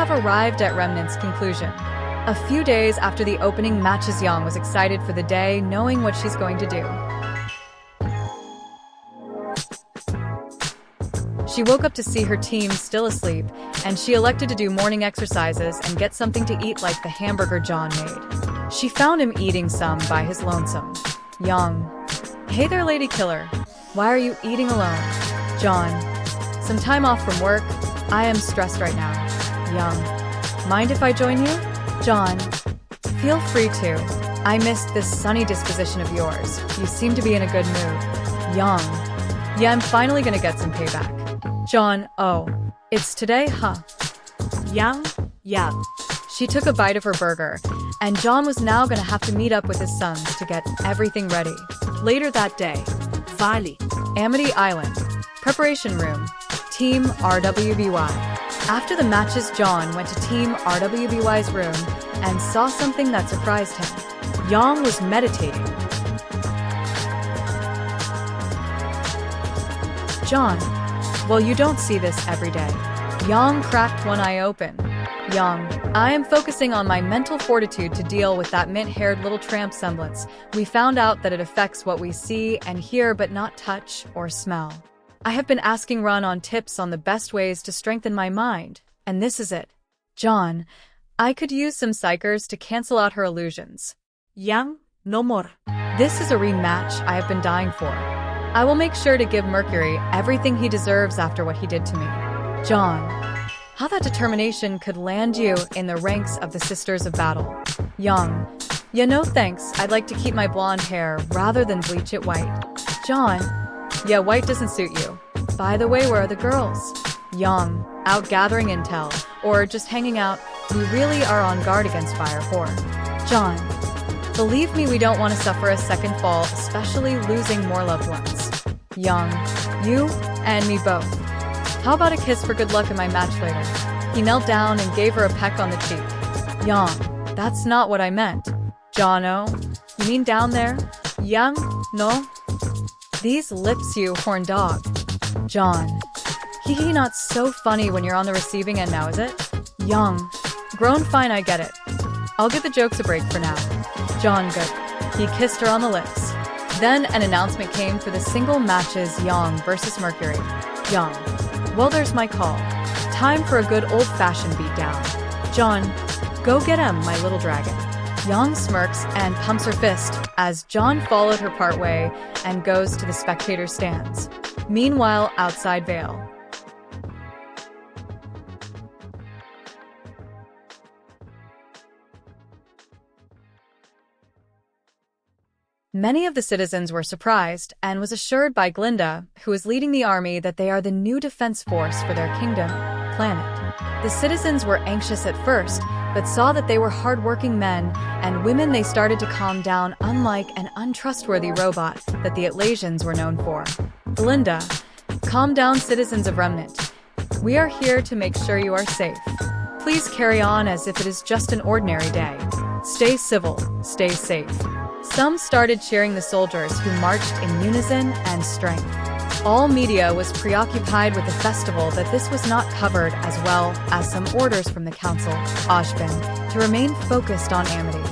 have arrived at Remnant's conclusion. A few days after the opening matches, Jaune was excited for the day, knowing what she's going to do. She woke up to see her team still asleep, and she elected to do morning exercises and get something to eat like the hamburger Jaune made. She found him eating some by his lonesome. Jaune. Hey there, lady killer. Why are you eating alone? Jaune. Some time off from work. I am stressed right now. Jaune. Mind if I join you? Jaune. Feel free to. I missed this sunny disposition of yours. You seem to be in a good mood. Jaune. Yeah, I'm finally gonna get some payback. Jaune. Oh. It's today, huh? Jaune? Yeah. She took a bite of her burger, and Jaune was now gonna have to meet up with his sons to get everything ready. Later that day, Valley. Amity Island. Preparation room. Team RWBY. After the matches, Jaune went to Team RWBY's room and saw something that surprised him. Jaune was meditating. Jaune. Well, you don't see this every day. Jaune cracked one eye open. Jaune. I am focusing on my mental fortitude to deal with that mint-haired little tramp semblance. We found out that it affects what we see and hear but not touch or smell. I have been asking Run on tips on the best ways to strengthen my mind, and this is it. Jaune. I could use some psychers to cancel out her illusions. Jaune, no more. This is a rematch I have been dying for. I will make sure to give Mercury everything he deserves after what he did to me. Jaune. How that determination could land you in the ranks of the Sisters of Battle. Jaune. Yeah, no thanks. I'd like to keep my blonde hair rather than bleach it white. Jaune. Yeah, white doesn't suit you. By the way, where are the girls? Jaune. Out gathering intel, or just hanging out. We really are on guard against fire whore. Jaune. Believe me, we don't want to suffer a second fall, especially losing more loved ones. Jaune. You and me both. How about a kiss for good luck in my match later? He knelt down and gave her a peck on the cheek. Jaune. That's not what I meant. Jaune. You mean down there? Jaune. No. These lips, you horn dog. Jaune. Hee not so funny when you're on the receiving end now, is it? Jaune. Grown fine, I get it. I'll give the jokes a break for now. Jaune. Good. He kissed her on the lips. Then an announcement came for the single matches, Jaune versus Mercury. Jaune. Well, there's my call. Time for a good old-fashioned beatdown. Jaune. Go get him, my little dragon. Jaune smirks and pumps her fist as Jaune followed her partway and goes to the spectator stands. Meanwhile, outside Vale. Many of the citizens were surprised and was assured by Glinda, who was leading the army, that they are the new defense force for their kingdom, planet. The citizens were anxious at first, but saw that they were hard-working men and women. They started to calm down, unlike an untrustworthy robot that the Atlasians were known for. Glinda. Calm down, citizens of Remnant. We are here to make sure you are safe. Please carry on as if it is just an ordinary day. Stay civil, stay safe. Some started cheering the soldiers, who marched in unison and strength. All media was preoccupied with the festival, that this was not covered, as well as some orders from the council, Ashbin, to remain focused on Amity.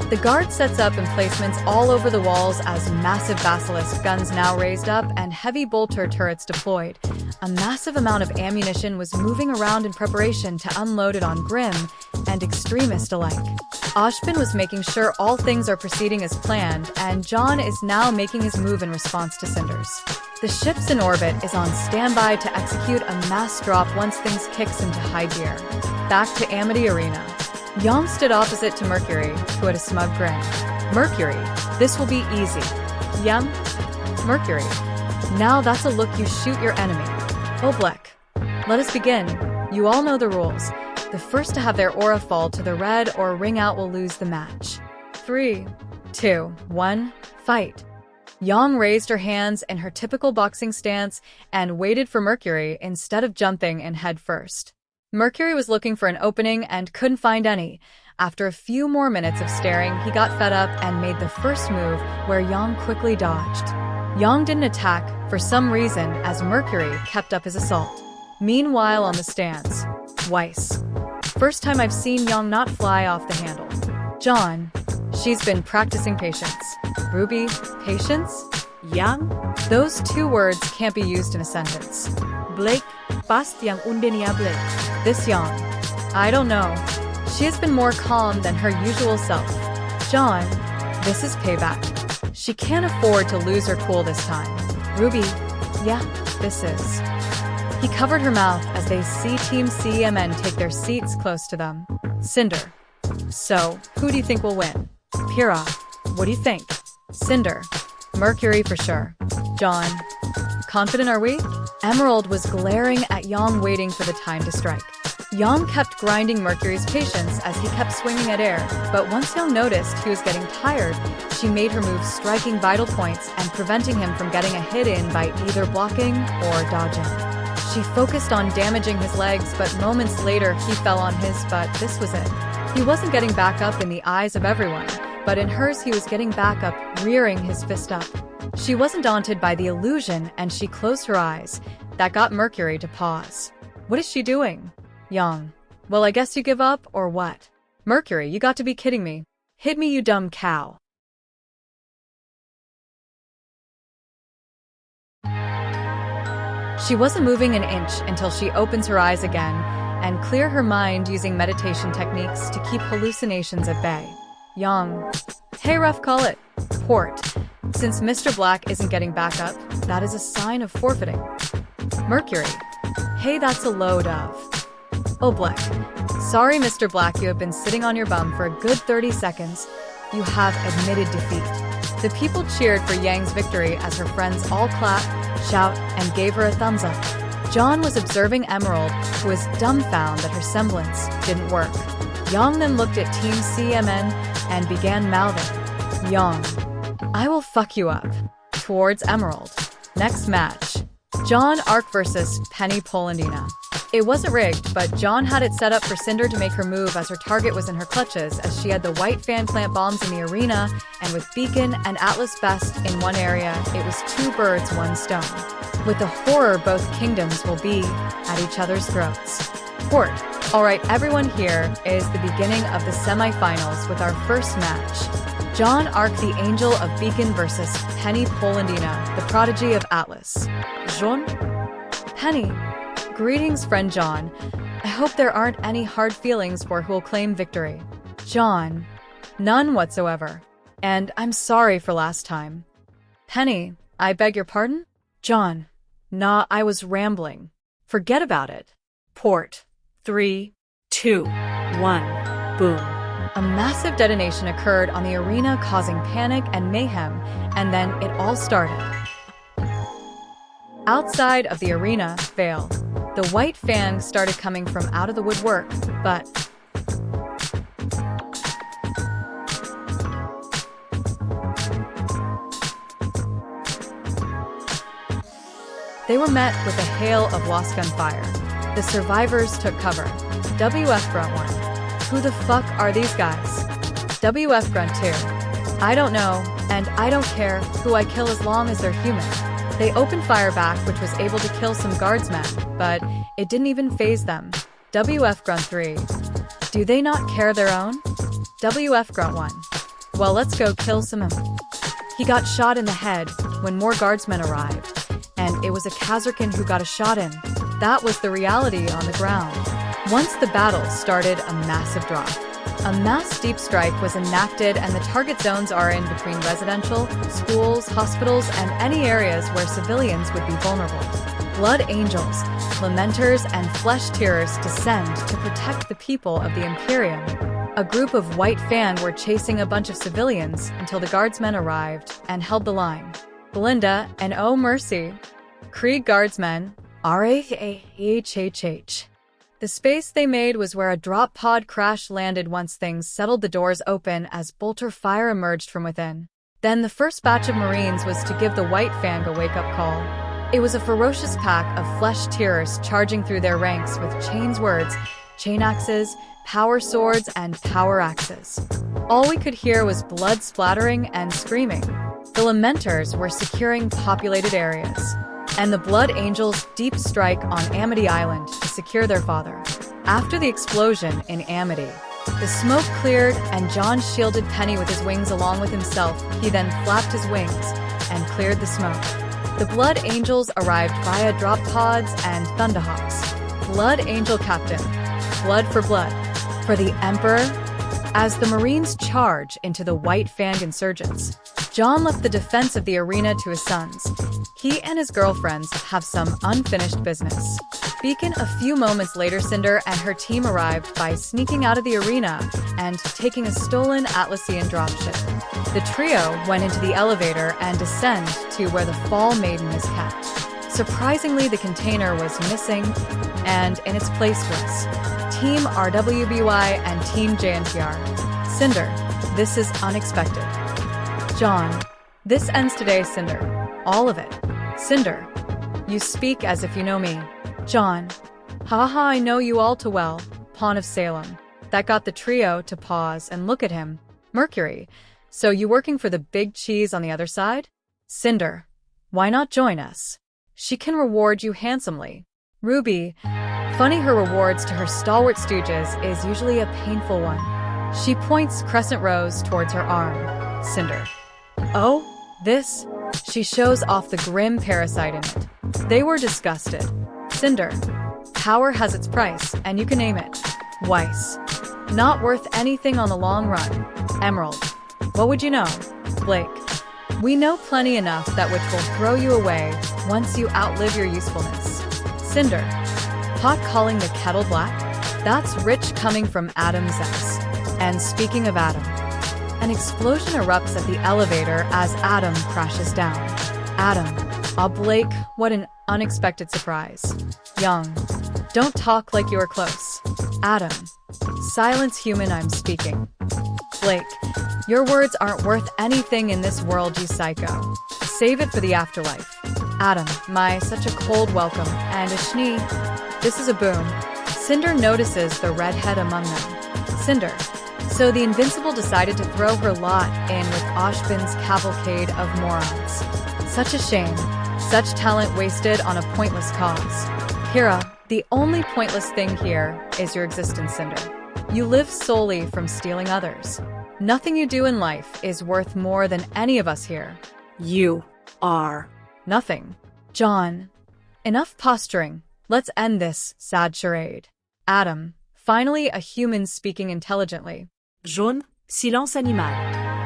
The guard sets up emplacements all over the walls as massive basilisk guns now raised up and heavy bolter turrets deployed. A massive amount of ammunition was moving around in preparation to unload it on Grimm and extremist alike. Ashbin was making sure all things are proceeding as planned, and Jaune is now making his move in response to Cinders. The ships in orbit is on standby to execute a mass drop once things kicks into high gear. Back to Amity Arena. Jaune stood opposite to Mercury, who had a smug grin. Mercury, this will be easy. Yum. Mercury. Now that's a look you shoot your enemy. Oblek. Let us begin. You all know the rules. The first to have their aura fall to the red or ring out will lose the match. 3, 2, 1, fight. Jaune raised her hands in her typical boxing stance and waited for Mercury instead of jumping in head first. Mercury was looking for an opening and couldn't find any. After a few more minutes of staring, he got fed up and made the first move, where Jaune quickly dodged. Jaune didn't attack for some reason, as Mercury kept up his assault. Meanwhile, on the stands, Weiss. first time I've seen Yang not fly off the handle. Jaune. She's been practicing patience. RWBY, patience? Yang, Those two words can't be used in a sentence. Blake, past yang undenia Blake. This Yang. I don't know. She has been more calm than her usual self. Jaune. This is payback. She can't afford to lose her cool this time. RWBY. Yeah, this is. He covered her mouth as they see Team CMN take their seats close to them. Cinder. So, who do you think will win? Pyrrha. What do you think? Cinder. Mercury for sure. Jaune. Confident are we? Emerald was glaring at Yang, waiting for the time to strike. Yang kept grinding Mercury's patience as he kept swinging at air, but once Yang noticed he was getting tired, she made her moves, striking vital points and preventing him from getting a hit in by either blocking or dodging. She focused on damaging his legs, but moments later he fell on his, but this was it. He wasn't getting back up in the eyes of everyone, but in hers he was getting back up, rearing his fist up. She wasn't daunted by the illusion, and she closed her eyes. That got Mercury to pause. What is she doing? Yang. Well, I guess you give up, or what? Mercury, you got to be kidding me. Hit me, you dumb cow. She wasn't moving an inch until she opens her eyes again and clear her mind using meditation techniques to keep hallucinations at bay. Yang. Hey, ref, call it. Port. Since Mr. Black isn't getting back up, that is a sign of forfeiting. Mercury. Hey, that's a load of. Oh, Black. Sorry, Mr. Black, you have been sitting on your bum for a good 30 seconds. You have admitted defeat. The people cheered for Yang's victory as her friends all clapped, shout, and gave her a thumbs up. Jaune was observing Emerald, who was dumbfounded that her semblance didn't work. Yang then looked at Team CMN and began mouthing, Yang, I will fuck you up, towards Emerald. Next match. Jaune Arc versus Penny Polandina. It wasn't rigged, but Jaune had it set up for Cinder to make her move as her target was in her clutches, as she had the white fan plant bombs in the arena, and with Beacon and Atlas Vest in one area, it was two birds, one stone. With the horror, both kingdoms will be at each other's throats. Port. Alright, everyone, here is the beginning of the semifinals with our first match. Jaune Arc, the Angel of Beacon versus Penny Polandina, the prodigy of Atlas. Jaune? Penny. Greetings, friend Jaune. I hope there aren't any hard feelings for who will claim victory. Jaune. None whatsoever. And I'm sorry for last time. Penny. I beg your pardon? Jaune. Nah, I was rambling. Forget about it. Port. 3, 2, 1, boom. A massive detonation occurred on the arena, causing panic and mayhem, and then it all started. Outside of the arena, Vale. The white fang started coming from out of the woodwork, but they were met with a hail of lost gunfire. The survivors took cover. WF Grunt 1. Who the fuck are these guys? WF Grunt 2. I don't know, and I don't care who I kill as long as they're human. They opened fire back, which was able to kill some guardsmen, but it didn't even faze them. WF Grunt 3. Do they not care their own? WF Grunt 1. Well, let's go kill some. He got shot in the head when more guardsmen arrived, and it was a Kazarkan who got a shot in. That was the reality on the ground. Once the battle started, a massive drop. A mass deep strike was enacted, and the target zones are in between residential, schools, hospitals, and any areas where civilians would be vulnerable. Blood angels, lamenters, and flesh tearers descend to protect the people of the Imperium. A group of white fan were chasing a bunch of civilians until the guardsmen arrived and held the line. Belinda and oh mercy. Krieg guardsmen, RAHHH. The space they made was where a drop pod crash landed. Once things settled, the doors open as bolter fire emerged from within. Then the first batch of Marines was to give the white fang a wake-up call. It was a ferocious pack of flesh tearers charging through their ranks with chains words, chain axes, power swords, and power axes. All we could hear was blood splattering and screaming. The lamenters were securing populated areas, and the Blood Angels deep strike on Amity Island to secure their father. After the explosion in Amity, the smoke cleared and John shielded Penny with his wings along with himself. He then flapped his wings and cleared the smoke. The Blood Angels arrived via drop pods and Thunderhawks. Blood Angel Captain, blood. For the Emperor, as the Marines charge into the white-fanged insurgents, John left the defense of the arena to his sons. He and his girlfriends have some unfinished business. Beacon. A few moments later, Cinder and her team arrived by sneaking out of the arena and taking a stolen Atlassian dropship. The trio went into the elevator and descend to where the Fall Maiden is kept. Surprisingly, the container was missing, and in its place was Team RWBY and Team JNTR. Cinder, this is unexpected. John, this ends today, Cinder. All of it. Cinder, you speak as if you know me. John, haha, I know you all too well. Pawn of Salem. That got the trio to pause and look at him. Mercury, so you working for the big cheese on the other side? Cinder, why not join us? She can reward you handsomely. RWBY, funny, her rewards to her stalwart stooges is usually a painful one. She points crescent rose towards her arm. Cinder, oh, this? She shows off the grim parasite in it. They were disgusted. Cinder, power has its price, and you can name it. Weiss, not worth anything on the long run. Emerald, what would you know? Blake, we know plenty enough that which will throw you away once you outlive your usefulness. Cinder, pot calling the kettle black? That's rich coming from Adam's ass. And speaking of Adam, an explosion erupts at the elevator as Adam crashes down. Adam, Blake, what an unexpected surprise. Young, don't talk like you are close. Adam, silence human, I'm speaking. Blake, your words aren't worth anything in this world, you psycho. Save it for the afterlife. Adam, my, such a cold welcome, and a schnee. This is a boon. Cinder notices the redhead among them. Cinder, so the Invincible decided to throw her lot in with Oshbin's cavalcade of morons. Such a shame. Such talent wasted on a pointless cause. Kira, the only pointless thing here is your existence, Cinder. You live solely from stealing others. Nothing you do in life is worth more than any of us here. You are nothing. John, enough posturing. Let's end this sad charade. Adam, finally a human speaking intelligently. Jaune, silence animal.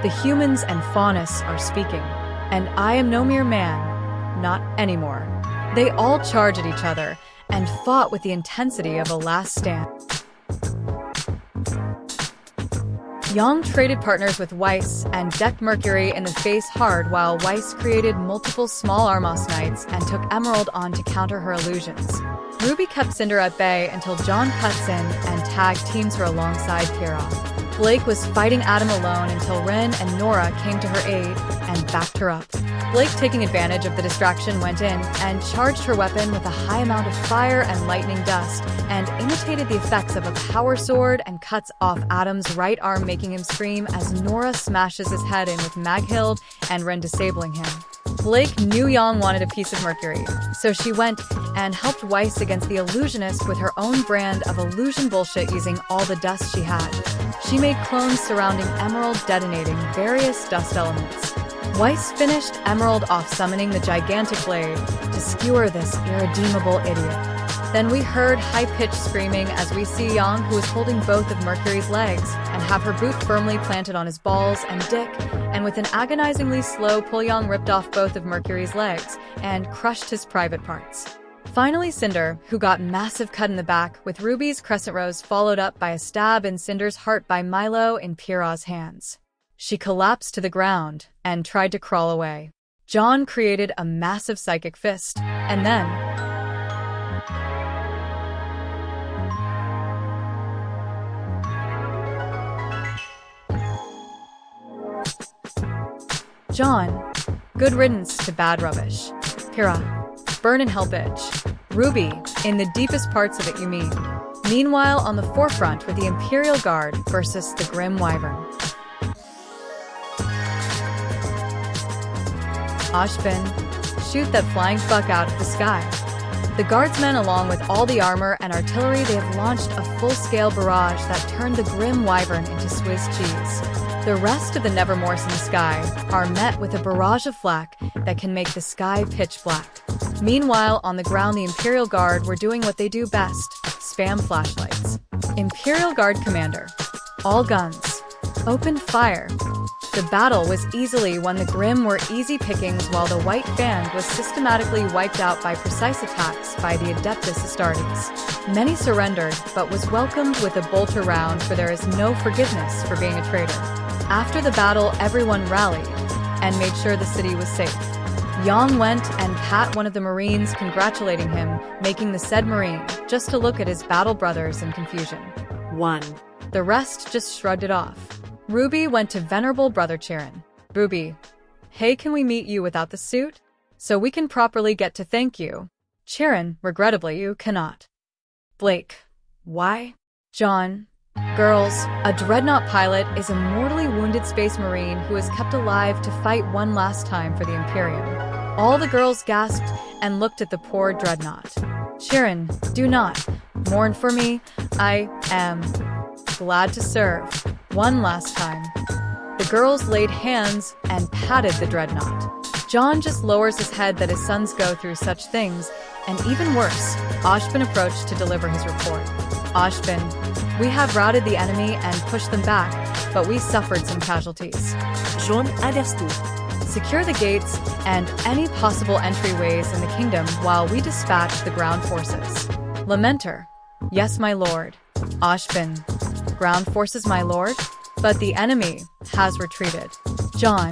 The humans and Faunus are speaking, and I am no mere man, not anymore. They all charged at each other and fought with the intensity of a last stand. Yang traded partners with Weiss and decked Mercury in the face hard, while Weiss created multiple small Armos Knights and took Emerald on to counter her illusions. RWBY kept Cinder at bay until John cuts in and tag teams her alongside Kira. Blake was fighting Adam alone until Rin and Nora came to her aid and backed her up. Blake, taking advantage of the distraction, went in and charged her weapon with a high amount of fire and lightning dust, and imitated the effects of a power sword and cuts off Adam's right arm, making him scream as Nora smashes his head in with Maghild and Ren disabling him. Blake knew Yang wanted a piece of Mercury, so she went and helped Weiss against the illusionist with her own brand of illusion bullshit using all the dust she had. She made clones surrounding Emerald, detonating various dust elements. Weiss finished Emerald off, summoning the gigantic blade to skewer this irredeemable idiot. Then we heard high-pitched screaming as we see Yang, who is holding both of Mercury's legs, and have her boot firmly planted on his balls and dick, and with an agonizingly slow pull, Yang ripped off both of Mercury's legs and crushed his private parts. Finally, Cinder, who got massive cut in the back, with RWBY's Crescent Rose followed up by a stab in Cinder's heart by Milo in Pyrrha's hands. She collapsed to the ground and tried to crawl away. John created a massive psychic fist, and then John, good riddance to bad rubbish. Pyrrha, burn in hell, bitch. RWBY, in the deepest parts of it, you mean. Meanwhile, on the forefront with the Imperial Guard versus the Grim Wyvern. Oshbin, shoot that flying fuck out of the sky. The guardsmen, along with all the armor and artillery, they have launched a full-scale barrage that turned the grim wyvern into Swiss cheese. The rest of the Nevermores in the sky are met with a barrage of flak that can make the sky pitch black. Meanwhile, on the ground, the Imperial Guard were doing what they do best: spam flashlights. Imperial Guard Commander, all guns, opened fire. The battle was easily won. The Grim were easy pickings, while the White Band was systematically wiped out by precise attacks by the Adeptus Astartes. Many surrendered, but was welcomed with a bolter round, for there is no forgiveness for being a traitor. After the battle, everyone rallied and made sure the city was safe. Yang went and pat one of the Marines, congratulating him, making the said Marine just to look at his battle brothers in confusion. 1. The rest just shrugged it off. RWBY went to venerable brother Chiron. RWBY, hey, can we meet you without the suit? So we can properly get to thank you. Chiron, regrettably, you cannot. Blake, why? John, girls, a dreadnought pilot is a mortally wounded space marine who is kept alive to fight one last time for the Imperium. All the girls gasped and looked at the poor dreadnought. Chiron, do not mourn for me. I am glad to serve. One last time. The girls laid hands and patted the dreadnought. John just lowers his head that his sons go through such things, and even worse, Ashbin approached to deliver his report. Ashbin, we have routed the enemy and pushed them back, but we suffered some casualties. Jaune averse-tout. Secure the gates and any possible entryways in the kingdom while we dispatch the ground forces. Lamenter, yes, my lord. Ashbin, ground forces, my lord? But the enemy has retreated. John,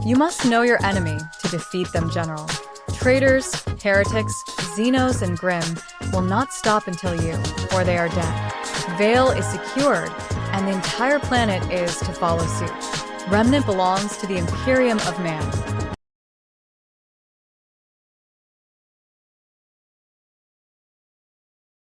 you must know your enemy to defeat them, general. Traitors, heretics, Xenos, and Grim will not stop until you, or they are dead. Vale is secured, and the entire planet is to follow suit. Remnant belongs to the Imperium of Man.